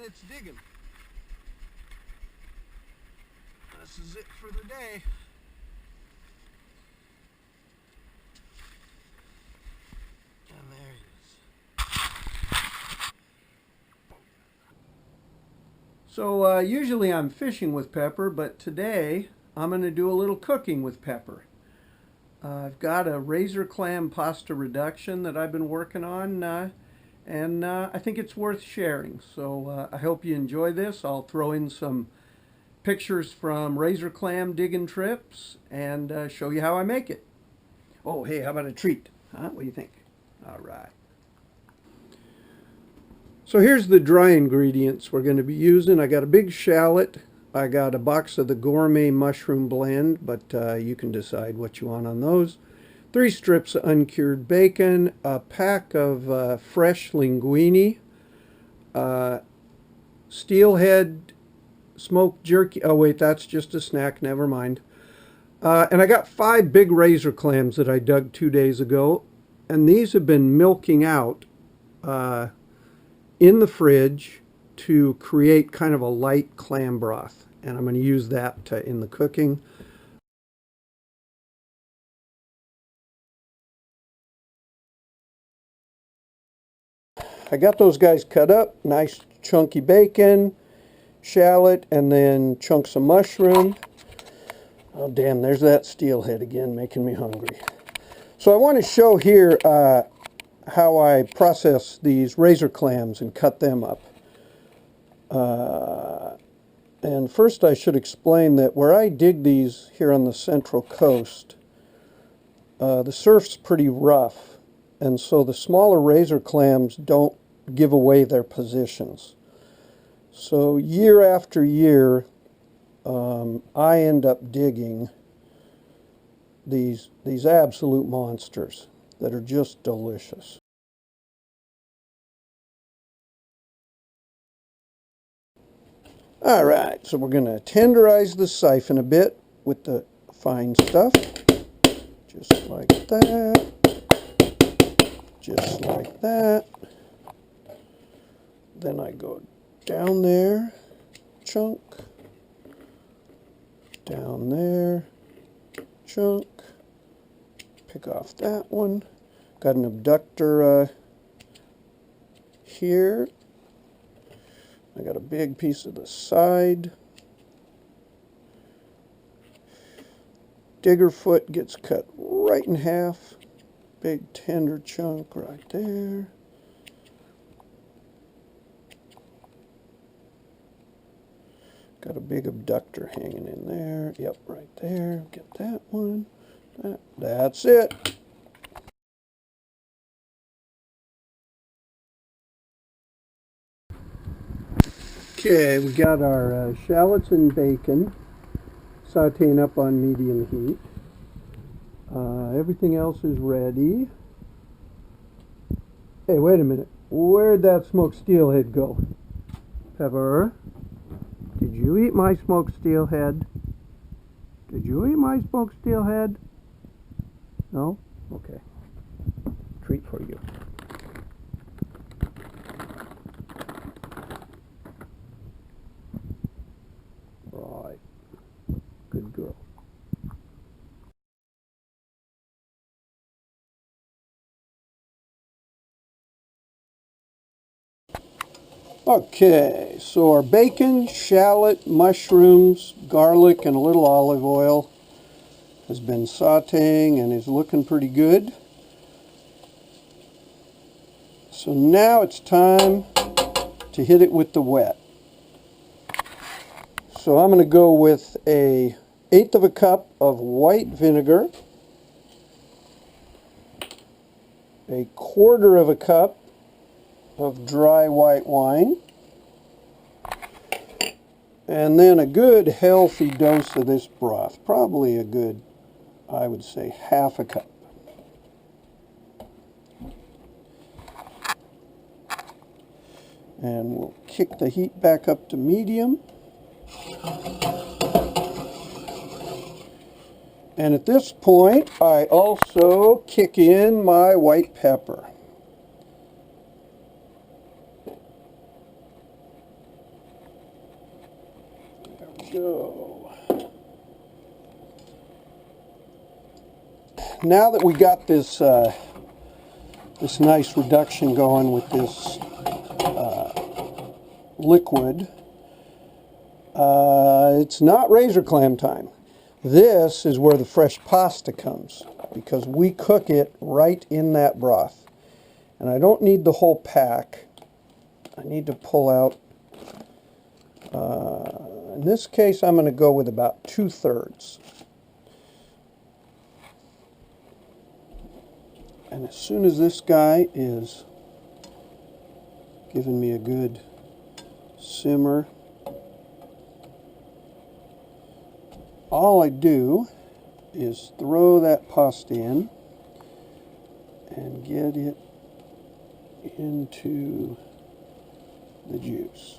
minutes digging. This is it for the day. And there he is. So usually I'm fishing with Pepper, but today I'm going to do a little cooking with Pepper. I've got a Razor Clam Pasta Reduction that I've been working on, and I think it's worth sharing. So I hope you enjoy this. I'll throw in some pictures from Razor Clam digging trips and show you how I make it. Oh, hey, how about a treat? Huh? What do you think? All right. So here's the dry ingredients we're going to be using. I got a big shallot. I got a box of the gourmet mushroom blend, but you can decide what you want on those. 3 strips of uncured bacon, a pack of fresh linguine, steelhead smoked jerky. Oh wait, that's just a snack, never mind. And I got 5 big razor clams that I dug 2 days ago, and these have been milking out in the fridge to create kind of a light clam broth, and I'm going to use that in the cooking. I got those guys cut up, nice chunky bacon, shallot, and then chunks of mushroom. Oh damn, there's that steelhead again, making me hungry. So I want to show here how I process these razor clams and cut them up. And first I should explain that where I dig these here on the Central Coast, the surf's pretty rough, and so the smaller razor clams don't give away their positions. So year after year, I end up digging these absolute monsters that are just delicious. All right, so we're going to tenderize the siphon a bit with the fine stuff, just like that, just like that. Then I go down there, chunk, down there, chunk, pick off that one. Got an abductor here. I got a big piece of the side. Digger foot gets cut right in half. Big tender chunk right there. Got a big abductor hanging in there. Yep, right there. Get that one. That's it. Okay, we got our shallots and bacon sauteing up on medium heat. Everything else is ready. Hey, wait a minute. Where'd that smoked steelhead go? Pepper, did you eat my smoked steelhead? Did you eat my smoked steelhead? No? Okay. Treat for you. Right. Good girl. Okay, so our bacon, shallot, mushrooms, garlic, and a little olive oil has been sauteing and is looking pretty good. So now it's time to hit it with the wet. So I'm going to go with a 1/8 of a cup of white vinegar, a 1/4 of a cup of dry white wine, and then a good healthy dose of this broth, probably a good, I would say, 1/2 a cup. And we'll kick the heat back up to medium. And at this point, I also kick in my white pepper. go. Now that we got this this nice reduction going with this liquid, it's not razor clam time. This is where the fresh pasta comes, because we cook it right in that broth. And I don't need the whole pack. I need to pull out, in this case I'm going to go with about 2/3. And as soon as this guy is giving me a good simmer, all I do is throw that pasta in and get it into the juice.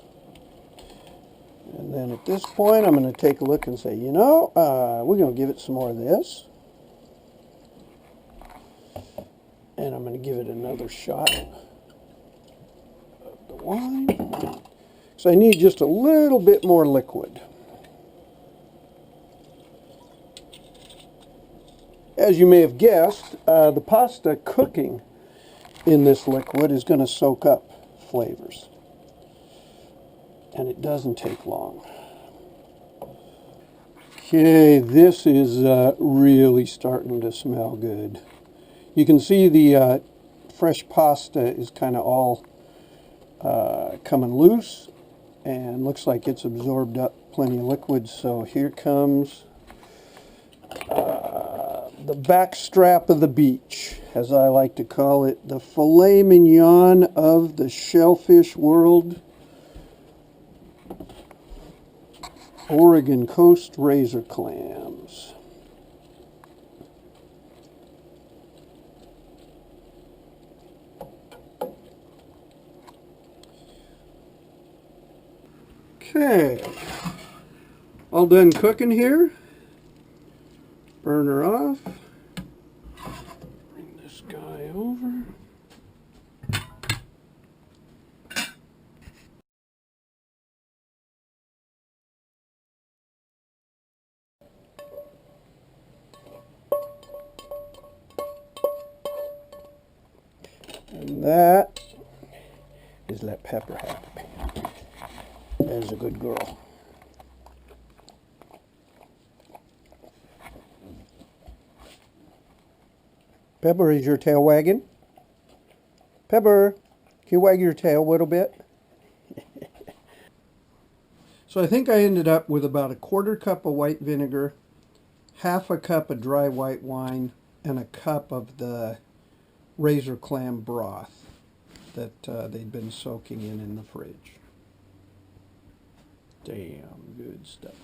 And then at this point I'm going to take a look and say, you know, we're going to give it some more of this. And I'm going to give it another shot of the wine. So I need just a little bit more liquid. As you may have guessed, the pasta cooking in this liquid is going to soak up flavors. And it doesn't take long. Okay, this is really starting to smell good. You can see the fresh pasta is kind of all coming loose, and looks like it's absorbed up plenty of liquid. So here comes the backstrap of the beach, as I like to call it, the filet mignon of the shellfish world. Oregon Coast razor clams. Okay, all done cooking here. Burner off. Bring this guy over. And that is let Pepper happy. There's a good girl. Pepper, is your tail wagging? Pepper, can you wag your tail a little bit? So I think I ended up with about 1/4 cup of white vinegar, 1/2 cup of dry white wine, and a cup of the razor clam broth that they'd been soaking in the fridge. Damn good stuff.